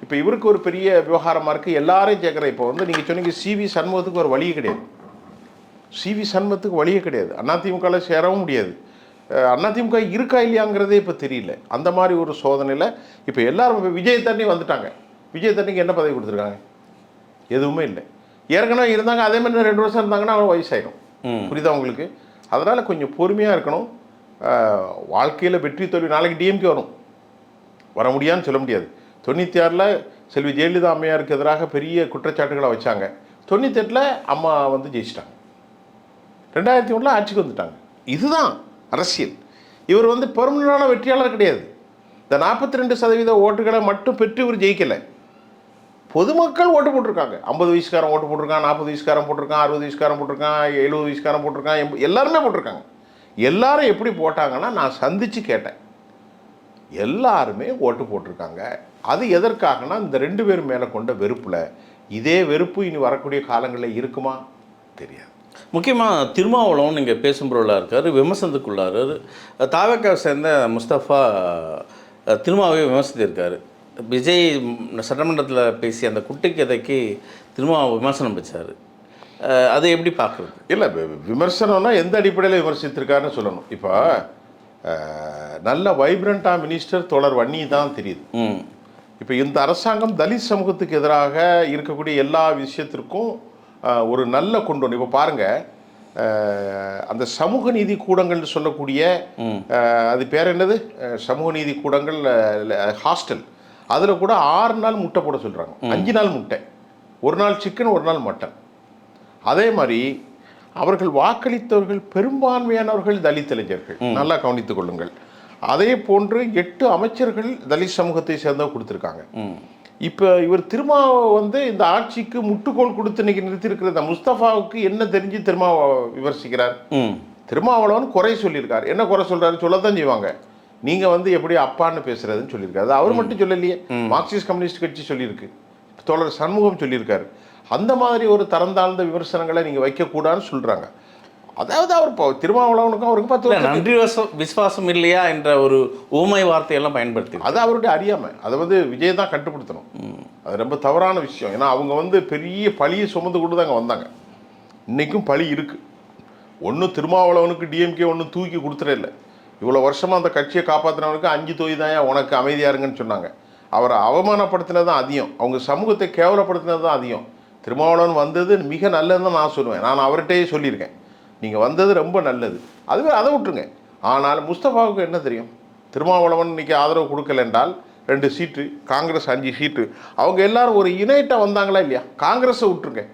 Speaker 2: இப்போ இவருக்கு ஒரு பெரிய விவகாரமாக இருக்குது. எல்லாரையும் கேட்குறேன். இப்போ வந்து நீங்கள் சொன்னீங்க சிவி சண்முகத்துக்கு ஒரு வழியே கிடையாது. சிவி சண்முகத்துக்கு வழியே கிடையாது. அதிமுகவில் சேரவும் முடியாது. அதிமுக இருக்கா இல்லையாங்கிறதே இப்போ தெரியல. அந்த மாதிரி ஒரு சோதனையில் இப்போ எல்லாரும் இப்போ விஜய் தண்ணி வந்துட்டாங்க. விஜய் தண்ணிக்கு என்ன பதவி கொடுத்துருக்காங்க? எதுவுமே இல்லை. ஏற்கனவே இருந்தாங்க, அதே மாதிரி 2 வருஷம் இருந்தாங்கன்னா அவங்க வயசாயிடும். புரியுதா உங்களுக்கு? அதனால் கொஞ்சம் பொறுமையாக இருக்கணும். வாழ்க்கையில் வெற்றி தோல்வி நாளைக்கு டிஎம்கே வர முடியாதுன்னு சொல்ல முடியாது. 96ல் செல்வி ஜெயலலிதா அம்மையாருக்கு எதிராக பெரிய குற்றச்சாட்டுகளை வச்சாங்க. 98ல் அம்மா வந்து ஜெயிச்சிட்டாங்க. 2001 ஆட்சிக்கு வந்துட்டாங்க. இதுதான் அரசியல். இவர் வந்து பெரும்பாலான வெற்றியாளர் கிடையாது. இந்த 42% ஓட்டுகளை மட்டும் பெற்று இவர் ஜெயிக்கலை. பொதுமக்கள் ஓட்டு போட்டிருக்காங்க. 50 வயசுக்காரன் ஓட்டு போட்டிருக்கான், 40 வயசுக்காரன் போட்டிருக்கான், 60 வயசுக்காரன் போட்டிருக்கான், 70 வயசுக்காரன் போட்டிருக்கான், எல்லாருமே போட்டிருக்காங்க. எல்லாரும் எப்படி போட்டாங்கன்னா, நான் சந்தித்து கேட்டேன், எல்லாருமே ஓட்டு போட்டிருக்காங்க. அது எதற்காகனா இந்த 2 பேர் மேலே கொண்ட வெறுப்பில். இதே வெறுப்பு இனி வரக்கூடிய காலங்களில் இருக்குமா தெரியாது.
Speaker 1: முக்கியமாக திருமாவளவன் நீங்கள் பேசும்பொருளாக இருக்கார், விமர்சனத்துக்குள்ளார். தாவேக்காவை சேர்ந்த முஸ்தபா திருமாவே விமர்சித்திருக்காரு. விஜய் சட்டமன்றத்தில் பேசிய அந்த குட்டி கதைக்கு திருமா விமர்சனம் வச்சார். அதை எப்படி பார்க்குறது?
Speaker 2: இல்லை, விமர்சனம்னா எந்த அடிப்படையில் விமர்சித்திருக்காருன்னு சொல்லணும். இப்போ நல்ல வைப்ரண்ட்டாக மினிஸ்டர் தோழர் வன்னி தான் தெரியுது. இப்போ இந்த அரசாங்கம் தலித் சமூகத்துக்கு எதிராக இருக்கக்கூடிய எல்லா விஷயத்திற்கும் ஒரு நல்ல கொண்டு வந்து. இப்போ பாருங்கள், அந்த சமூக நீதி கூடங்கள்னு சொல்லக்கூடிய அது பேர் என்னது, சமூக நீதி கூடங்கள் ஹாஸ்டல், அதில் கூட 6 நாள் முட்டை போட சொல்கிறாங்க. 5 நாள் முட்டை, 1 நாள் சிக்கன், 1 நாள் மட்டன். அதே மாதிரி அவர்கள் வாக்களித்தவர்கள் பெரும்பான்மையானவர்கள் தலித் இளைஞர்கள், நல்லா கவனித்துக் கொள்ளுங்கள். அதே போன்று 8 அமைச்சர்கள் தலித் சமூகத்தை சேர்ந்தவங்க கொடுத்துருக்காங்க. இப்போ இவர் திருமா வந்து இந்த ஆட்சிக்கு முட்டுக்கோள் கொடுத்து இன்னைக்கு நிறுத்தியிருக்கிற முஸ்தபாவுக்கு என்ன தெரிஞ்சு திருமா விமர்சிக்கிறார்? திருமாவளவன் குறை சொல்லியிருக்கார். என்ன குறை சொல்றாரு? சொல்லத்தான் செய்வாங்க. நீங்க வந்து எப்படி அப்பான்னு பேசுறதுன்னு சொல்லியிருக்காரு. அவர் மட்டும் சொல்லலையே, மார்க்சிஸ்ட் கம்யூனிஸ்ட் கட்சி சொல்லியிருக்கு, தோழர் சண்முகம் சொல்லியிருக்காரு. அந்த மாதிரி ஒரு தரந்தாழ்ந்த விமர்சனங்களை நீங்க வைக்கக்கூடாதுன்னு சொல்றாங்க. அதாவது அவர் இப்போ திருமாவளவனுக்கும் அவருக்கு 10
Speaker 1: நன்றி விசுவாசம் இல்லையா என்ற ஒரு ஊமை வார்த்தையெல்லாம் பயன்படுத்தி,
Speaker 2: அது அவருடைய அறியாமை. அதை வந்து விஜய் தான் கட்டுப்படுத்தணும். அது ரொம்ப தவறான விஷயம். ஏன்னா அவங்க வந்து பெரிய பழியை சுமந்து கொண்டு தான் அங்கே வந்தாங்க. இன்னைக்கும் பழி இருக்கு. ஒன்றும் திருமாவளவனுக்கு டிஎம்கே ஒன்றும் தூக்கி கொடுத்துட இல்லை. இவ்வளோ வருஷமாக அந்த கட்சியை காப்பாற்றினவனுக்கு 5 தொகுதி தான் உனக்கு அமைதியாக இருங்கன்னு சொன்னாங்க. அவரை அவமானப்படுத்தினது தான் அதிகம், அவங்க சமூகத்தை கேவலப்படுத்தினது தான் அதிகம். திருமாவளவன் வந்தது மிக நல்லதுன்னு நான் சொல்லுவேன். நான் அவர்கிட்டயே சொல்லியிருக்கேன், நீங்கள் வந்தது ரொம்ப நல்லது. அதுவே அதை விட்டுருங்க. ஆனால் முஸ்தபாவுக்கு என்ன தெரியும்? திருமாவளவன் இன்னைக்கு ஆதரவு கொடுக்கல என்றால் 2 சீட்டு, காங்கிரஸ் 5 சீட்டு, அவங்க எல்லாரும் ஒரு யுனைட்டாக வந்தாங்களா இல்லையா? காங்கிரஸை விட்டுருங்க.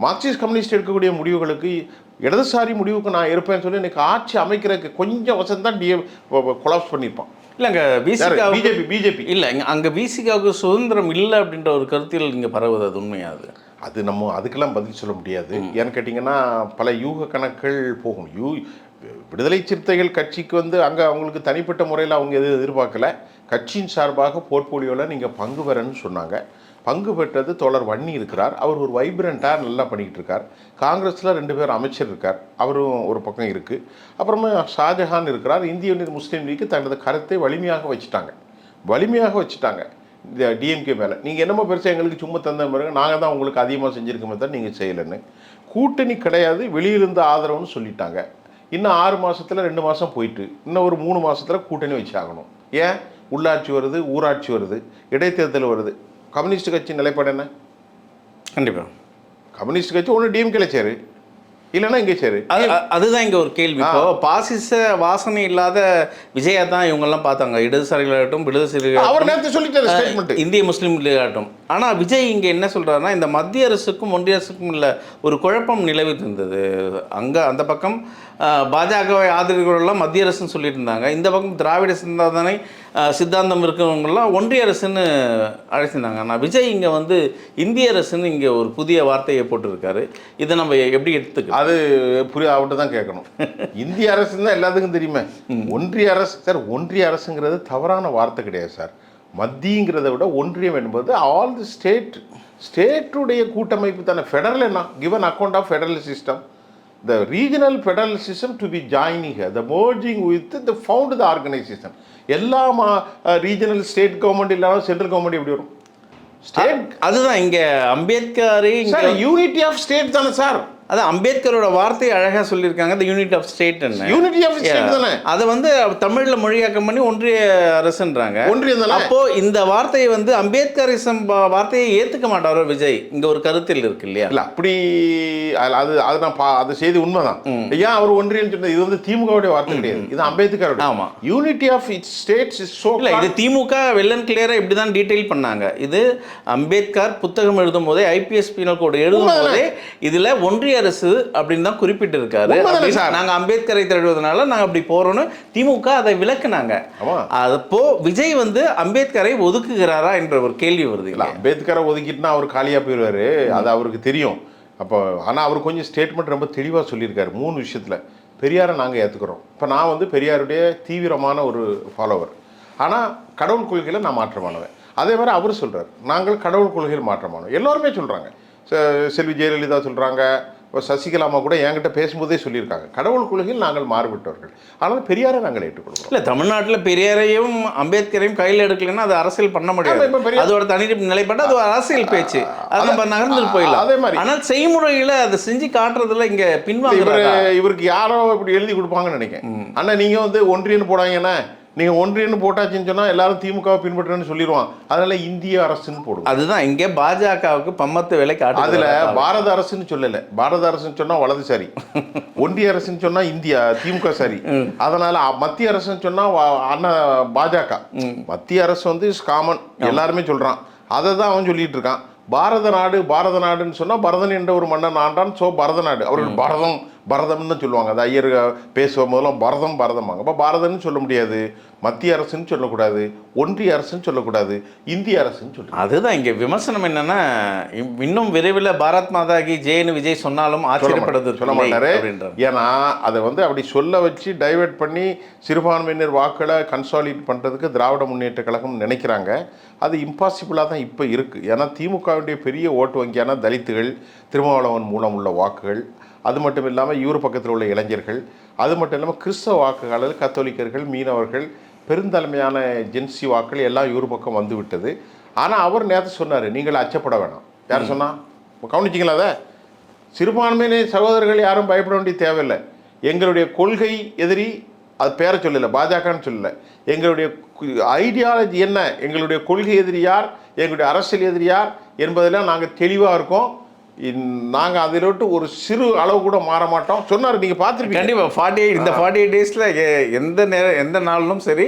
Speaker 2: மார்க்சிஸ்ட் கம்யூனிஸ்ட் எடுக்கக்கூடிய முடிவுகளுக்கு, இடதுசாரி முடிவுக்கு நான் இருப்பேன்னு சொல்லி இன்னைக்கு ஆட்சி அமைக்கிறதுக்கு கொஞ்சம் வசதி தான் கொலாப்ஸ் பண்ணியிருப்பான்.
Speaker 1: இல்லைங்க,
Speaker 2: பிஜேபி
Speaker 1: இல்லை, அங்கே பிசிகாவுக்கு சுதந்திரம் இல்லை அப்படின்ற ஒரு கருத்தில் இங்கே பரவுது. அது உண்மையாது?
Speaker 2: அது நம்ம அதுக்கெல்லாம் பதில் சொல்ல முடியாது. ஏன்னு கேட்டிங்கன்னா பல யூக கணக்குகள் போகும். விடுதலை சிறுத்தைகள் கட்சிக்கு வந்து அங்கே அவங்களுக்கு தனிப்பட்ட முறையில் அவங்க எதுவும் எதிர்பார்க்கல. கட்சியின் சார்பாக போர்ட்போலியோவில் நீங்கள் பங்கு பெறன்னு சொன்னாங்க. பங்கு பெற்றது தோழர் வன்னி இருக்கிறார். அவர் ஒரு வைப்ரண்ட்டாக நல்லா பண்ணிக்கிட்டு இருக்கார். காங்கிரஸில் 2 பேர் அமைச்சர் இருக்கார், அவரும் ஒரு பக்கம் இருக்குது. அப்புறமா ஷாஜஹான் இருக்கிறார். இந்திய யூனியன் முஸ்லீம் லீக்கு தனது கருத்தை வலிமையாக வச்சுட்டாங்க இந்த டிஎம்கே மேலே. நீங்கள் என்னமோ பெருசாக எங்களுக்கு சும்மா தந்த பாருங்க, நாங்கள் தான் உங்களுக்கு அதிகமாக செஞ்சுருக்கோமே தான் நீங்கள் செய்யலைன்னு. கூட்டணி கிடையாது, வெளியிலிருந்து ஆதரவுன்னு சொல்லிட்டாங்க. இன்னும் 6 மாதத்தில் 2 மாதம் போயிட்டு இன்னும் ஒரு 3 மாதத்தில் கூட்டணி வச்சாகணும். ஏன்? உள்ளாட்சி வருது, ஊராட்சி வருது, இடைத்தேர்தல் வருது. கம்யூனிஸ்ட் கட்சி நிலைப்பாடு என்ன?
Speaker 1: கண்டிப்பாக
Speaker 2: கம்யூனிஸ்ட் கட்சி ஒன்று டிஎம்கேல சேரு, இல்லைன்னா இங்கே சேரு.
Speaker 1: அதுதான் இங்கே ஒரு கேள்வி. இப்போ பாசிச வாசனை இல்லாத விஜயா தான் இவங்கெல்லாம் பார்த்தாங்க, இடதுசாரிகளாகட்டும்
Speaker 2: அவர் நேரத்தை சொல்லிட்டாரு ஸ்டேட்மெண்ட்,
Speaker 1: இந்திய முஸ்லீம் லீகாகட்டும். ஆனால் விஜய் இங்கே என்ன சொல்கிறாருன்னா, இந்த மத்திய அரசுக்கும் ஒன்றிய அரசுக்கும் இல்லை ஒரு குழப்பம் நிலவி இருந்தது. அங்கே அந்த பக்கம் பாஜகவை ஆதரவுகளெல்லாம் மத்திய அரசுன்னு சொல்லிட்டு இருந்தாங்க, இந்த பக்கம் திராவிட சித்தாந்தம் இருக்கிறவங்கெல்லாம் ஒன்றிய அரசுன்னு அழைச்சிருந்தாங்க. ஆனால் விஜய் இங்கே வந்து இந்திய அரசுன்னு இங்கே ஒரு புதிய வார்த்தையை போட்டிருக்காரு. இதை நம்ம எப்படி எடுத்துக்கலாம்?
Speaker 2: அது அவர்கிட்ட தான் கேட்கணும். இந்திய அரசுன்னு தான் எல்லாத்துக்கும் தெரியுமே. ஒன்றிய அரசு சார், ஒன்றிய அரசுங்கிறது தவறான வார்த்தை கிடையாது சார். மத்தியங்கிறத விட ஒன்றியம் என்பது ஆல் தி ஸ்டேட்டுடைய கூட்டமைப்பு தானே. ஃபெடரல் என்ன? Given account of federal system, the regional federal system to be joining here, the merging with the found the organization. எல்லா ரீஜனல் ஸ்டேட் கவர்மெண்ட் இல்லாமல் சென்ட்ரல் கவர்மெண்ட் எப்படி வரும்? ஸ்டேட்
Speaker 1: அதுதான் இங்கே அம்பேத்கர்
Speaker 2: யூனிட்டி ஆஃப் ஸ்டேட் தானே சார்.
Speaker 1: அதான் அம்பேத்கரோட வார்த்தையை அழகாக சொல்லியிருக்காங்க, the unit of state.
Speaker 2: Unity of state தானே,
Speaker 1: அதை வந்து தமிழில் மொழியாக்கம் பண்ணி ஒன்றிய அரசுன்றாங்க.
Speaker 2: ஒன்றியம் தானே.
Speaker 1: அப்போ இந்த வார்த்தையை வந்து அம்பேத்கரிசம் வார்த்தையை ஏற்றுக்க மாட்டாரோ விஜய், இங்கே ஒரு கருத்தில் இருக்கு இல்லையா?
Speaker 2: இல்லை அப்படி அது அது நான் அது செய்தி உண்மைதான். ஏன் அவர் ஒன்றியம் சொன்னது, இது வந்து திமுகவுடைய வார்த்தை கிடையாது, இது அம்பேத்கரோட.
Speaker 1: ஆமா,
Speaker 2: unity of its states is so.
Speaker 1: இல்லை, இது திமுக வெள்ளன் கிளியரா இப்படி தான் டீட்டெயில் பண்ணாங்க. இது அம்பேத்கர் புத்தகம் எழுதும் போதே, ஐபிஎஸ் பீனல் கோடு எழுதும் போதே இதுல ஒன்றிய அரசு அப்படின்னு தான் குறிப்பிட்டு இருக்காரு. நாங்க அம்பேத்கரை தழுவதனால நாங்க அப்படி போறோம்னு திமுக அதை விளக்குனாங்க. அப்போ விஜய் வந்து அம்பேத்கரை ஒதுக்குகிறாரா என்ற ஒரு கேள்வி வருது.
Speaker 2: இல்லை, அம்பேத்கரை ஒதுக்கிட்டுனா அவர் காலியா போயிடுவாரு, அது அவருக்கு தெரியும். அப்போ ஆனால் அவர் கொஞ்சம் ஸ்டேட்மெண்ட் ரொம்ப தெளிவாக சொல்லியிருக்காரு 3 விஷயத்தில். பெரியாரை நாங்கள் ஏற்றுக்கிறோம். இப்போ நான் வந்து பெரியாருடைய தீவிரமான ஒரு ஃபாலோவர், ஆனால் கடவுள் கொள்கையில் நான் மாற்றமானவன். அதே மாதிரி அவர் சொல்கிறார், நாங்கள் கடவுள் கொள்கையில் மாற்றமானோம். எல்லோருமே சொல்கிறாங்க. செல்வி ஜெயலலிதா சொல்கிறாங்க, சசிகலாமா கூட என்கிட்ட பேசும்போதே சொல்லியிருக்காங்க, கடவுள் கொள்கையில் நாங்கள் மாறுபட்டவர்கள், ஆனால் பெரியாரை நாங்கள் ஏற்றுக்கொள்கிறோம்.
Speaker 1: இல்லை, தமிழ்நாட்டில் பெரியாரையும் அம்பேத்கரையும் கையில் எடுக்கலைன்னா அது அரசியல் பண்ண முடியாது. அதோட தனி நிலைப்பட்டு அது அரசியல் பேச்சு, அதை நம்ம நகர்ந்துட்டு போயிடலாம். அதே மாதிரி ஆனால் செய்முறையில் அதை செஞ்சு காட்டுறதுல இங்கே பின்வாங்க.
Speaker 2: இவருக்கு யாரோ இப்படி எழுதி கொடுப்பாங்கன்னு நினைக்கிறேன். ஆனால் நீங்கள் வந்து ஒன்றியன்னு போடாங்கன்னா, நீங்கள் ஒன்றியன்னு போட்டாச்சுன்னு சொன்னால் எல்லாரும் திமுகவை பின்பற்றுன்னு சொல்லிடுவான். அதனால இந்திய அரசுன்னு போடுவோம்.
Speaker 1: அதுதான் இங்கே பாஜகவுக்கு பம்மத்து விலை காட்டு.
Speaker 2: அதில் பாரத அரசுன்னு சொல்லலை, பாரத அரசுன்னு சொன்னால் வலதுசாரி, ஒன்றிய அரசுன்னு சொன்னால் இந்தியா திமுக சரி. அதனால மத்திய அரசுன்னு சொன்னால் அண்ணன் பாஜக. மத்திய அரசு வந்து இஸ் காமன், எல்லாருமே சொல்கிறான், அதை தான் அவன் சொல்லிட்டு இருக்கான். பாரத நாடு, பாரத நாடுன்னு சொன்னால் பரதன் என்ற ஒரு மன்னன் ஆண்டான். ஸோ பரத நாடு, அவர்கள் பரதம் பரதம்னு சொல்லுவாங்க. அது ஐயர் பேசுவோம் போதெல்லாம் பரதம் பரதம்பாங்க. அப்போ பாரதன்னு சொல்ல முடியாது, மத்திய அரசுன்னு சொல்லக்கூடாது, ஒன்றிய அரசுன்னு சொல்லக்கூடாது, இந்திய அரசுன்னு சொல்லு.
Speaker 1: அதுதான் இங்கே விமர்சனம் என்னன்னா, இன்னும் விரைவில் பாரத் மாதா கி ஜெயன்னு விஜய் சொன்னாலும் ஆச்சரியப்படுறது
Speaker 2: சொல்ல மாட்டாரு. ஏன்னா அதை வந்து அப்படி சொல்ல வச்சு டைவெர்ட் பண்ணி சிறுபான்மையினர் வாக்களை கன்சாலிடேட் பண்ணுறதுக்கு திராவிட முன்னேற்ற கழகம் நினைக்கிறாங்க. அது இம்பாசிபிளாக தான் இப்போ இருக்குது. ஏன்னா திமுகவுடைய பெரிய ஓட்டு வங்கியான தலித்துகள், திருமாவளவன் மூலம் உள்ள வாக்குகள், அது மட்டும் இல்லாமல் இவர் பக்கத்தில் உள்ள இளைஞர்கள், அது மட்டும் இல்லாமல் கிறிஸ்தவ வாக்குகள், கத்தோலிக்கர்கள், மீனவர்கள், பெருந்தன்மையான ஜென்சி வாக்கள் எல்லாம் இவர் பக்கம் வந்து விட்டது. ஆனால் அவர் நேற்று சொன்னார், நீங்கள் அச்சப்பட வேணாம். யார் சொன்னால் கவனிச்சிங்களா? அதை சிறுபான்மையின சகோதரர்கள் யாரும் பயப்பட வேண்டிய தேவையில்லை. எங்களுடைய கொள்கை எதிரி, அது பேரை சொல்லலை, பாஜகன்னு சொல்லலை, எங்களுடைய ஐடியாலஜி என்ன, எங்களுடைய கொள்கை எதிரி யார், எங்களுடைய அரசியல் எதிரி யார் என்பதெல்லாம் நாங்கள் தெளிவாக இருக்கோம். நாங்கள் அதில் விட்டு ஒரு சிறு அளவு கூட மாற மாட்டோம் சொன்னார். நீங்கள் பார்த்துருப்பீங்க
Speaker 1: கண்டிப்பாக. 48 டேஸில் எந்த நாளிலும் சரி,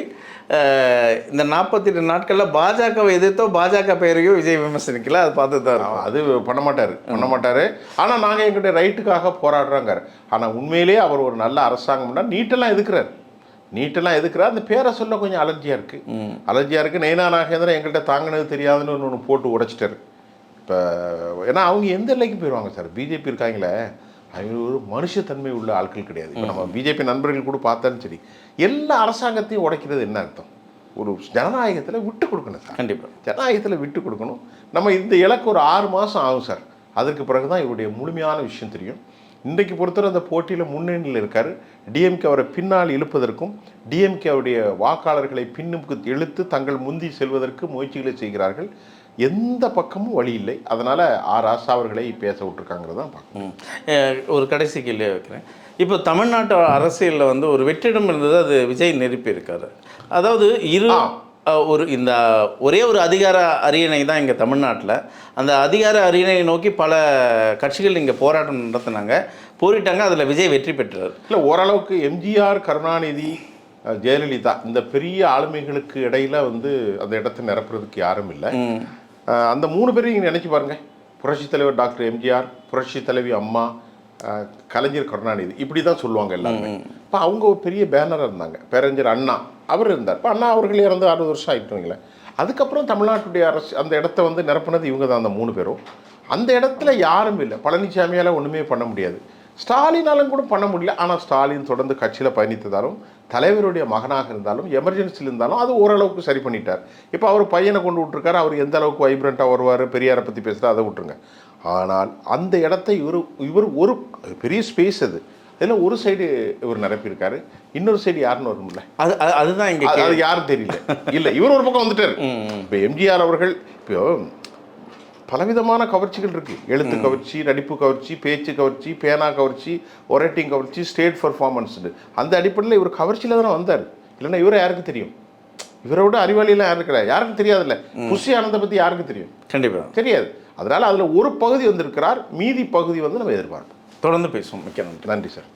Speaker 1: இந்த 48 நாட்களில் பாஜகவை எதிர்த்தோ பாஜக பெயரையோ விஜய் விமர்சனிக்கல. அது பார்த்து தான்
Speaker 2: அது பண்ண மாட்டார். ஆனால் நாங்கள் எங்களுடைய ரைட்டுக்காக போராடுறாங்க. ஆனால் உண்மையிலேயே அவர் ஒரு நல்ல அரசாங்கம்னா நீட்டெல்லாம் எதுக்குறாரு. அந்த பேரை சொல்ல கொஞ்சம் அலர்ஜியாக இருக்குது. நயனா நாகேந்திரன் எங்கள்கிட்ட தாங்கினது தெரியாதுன்னு ஒன்று போட்டு உடைச்சிட்டாரு. இப்போ ஏன்னா அவங்க எந்த எல்லைக்கு போயிடுவாங்க சார். பிஜேபி இருக்காங்களே, அவங்க ஒரு மனுஷத்தன்மை உள்ள ஆட்கள் கிடையாது. இப்போ நம்ம பிஜேபி நண்பர்கள் கூட பார்த்தாலும் சரி, எல்லா அரசாங்கத்தையும் உடைக்கிறது என்ன அர்த்தம்? ஒரு ஜனநாயகத்தில் விட்டு கொடுக்கணும் சார்.
Speaker 1: கண்டிப்பாக
Speaker 2: ஜனநாயகத்தில் விட்டு கொடுக்கணும். நம்ம இந்த இலக்கு ஒரு 6 மாதம் ஆகும் சார். அதுக்கு பிறகு தான் இவருடைய முழுமையான விஷயம் தெரியும். இன்றைக்கு பொறுத்தவரை அந்த போட்டியில் முன்னணியில் இருக்கார். டிஎம்கே அவரை பின்னால் இழுப்பதற்கும், டிஎம்கேவுடைய வாக்காளர்களை பின்னுக்கு இழுத்து தங்கள் முந்தி செல்வதற்கு முயற்சிகளை செய்கிறார்கள். எந்த பக்கமும் வழி இல்லை. அதனால் ராசா அவர்களை பேச விட்டுருக்காங்கிறது தான் பார்க்கணும்.
Speaker 1: ஒரு கடைசி கேள்வியை வைக்கிறேன். இப்போ தமிழ்நாட்டு அரசியலில் வந்து ஒரு வெற்றிடம் இருந்தது, அது விஜய் நிரப்பி இருக்காரு. அதாவது இந்த ஒரே ஒரு அதிகார அரியணை தான் இங்கே தமிழ்நாட்டில். அந்த அதிகார அரியணையை நோக்கி பல கட்சிகள் இங்கே போராட்டம் நடத்தினாங்க, போரிட்டாங்க. அதில் விஜய் வெற்றி பெற்றார்.
Speaker 2: இல்லை, ஓரளவுக்கு எம்ஜிஆர், கருணாநிதி, ஜெயலலிதா இந்த பெரிய ஆளுமைகளுக்கு இடையில வந்து அந்த இடத்தை நிரப்புறதுக்கு யாரும் இல்லை. அந்த 3 பேரையும் நீங்கள் நினச்சி பாருங்கள். புரட்சி தலைவர் டாக்டர் எம்ஜிஆர், புரட்சி தலைவி அம்மா, கலைஞர் கருணாநிதி, இப்படி தான் சொல்லுவாங்க எல்லாருமே. இப்போ அவங்க ஒரு பெரிய பேனராக இருந்தாங்க. பேரறிஞர் அண்ணா அவர் இருந்தார். இப்போ அண்ணா அவர்கள் இறந்து 60 வருஷம் ஆகிட்டுங்களேன். அதுக்கப்புறம் தமிழ்நாட்டுடைய அரசு அந்த இடத்த வந்து நிரப்புனது இவங்க தான், அந்த 3 பேரும். அந்த இடத்துல யாரும் இல்லை. பழனிசாமியால் ஒன்றுமே பண்ண முடியாது, ஸ்டாலினாலும் கூட பண்ண முடியல. ஆனால் ஸ்டாலின் தொடர்ந்து கட்சியில் பயணித்ததாலும், தலைவருடைய மகனாக இருந்தாலும், எமர்ஜென்சியில் இருந்தாலும் அது ஓரளவுக்கு சரி பண்ணிட்டார். இப்போ அவர் பையனை கொண்டு விட்டுருக்காரு. அவர் எந்த அளவுக்கு வைப்ரண்ட்டாக வருவார், பெரியாரை பற்றி பேசுகிறார், அதை விட்டுருங்க. ஆனால் அந்த இடத்தை இவர் ஒரு பெரிய ஸ்பேஸ், அது அதில் ஒரு சைடு இவர் நிரப்பியிருக்காரு, இன்னொரு சைடு யாருன்னு வரும்ல,
Speaker 1: அதுதான் இங்கே
Speaker 2: அது யாரும் தெரியல. இல்லை, இவர் ஒரு பக்கம் வந்துட்டார். இப்போ எம்ஜிஆர் அவர்கள் இப்போ பலவிதமான கவர்ச்சிகள் இருக்குது. எழுத்து கவர்ச்சி, நடிப்பு கவர்ச்சி, பேச்சு கவர்ச்சி, பேனா கவர்ச்சி, ஒரேட்டிங் கவர்ச்சி, ஸ்டேட் பர்ஃபார்மன்ஸ்னு. அந்த அடிப்படையில் இவர் கவர்ச்சியில் தானே வந்தார். இல்லைன்னா இவரை யாருக்கு தெரியும்? இவரை விட அறிவாளியெல்லாம் யாரும் இருக்கிறார்? யாருக்கும் தெரியாதுல்ல. புஷி ஆனந்தை பற்றி யாருக்கு தெரியும்?
Speaker 1: கண்டிப்பாக
Speaker 2: தெரியாது. அதனால் அதில் ஒரு பகுதி வந்திருக்கிறார், மீதி பகுதி வந்து நம்ம எதிர்பார்ப்போம்.
Speaker 1: தொடர்ந்து பேசுவோம். மிக்க நன்றி.
Speaker 2: நன்றி சார்.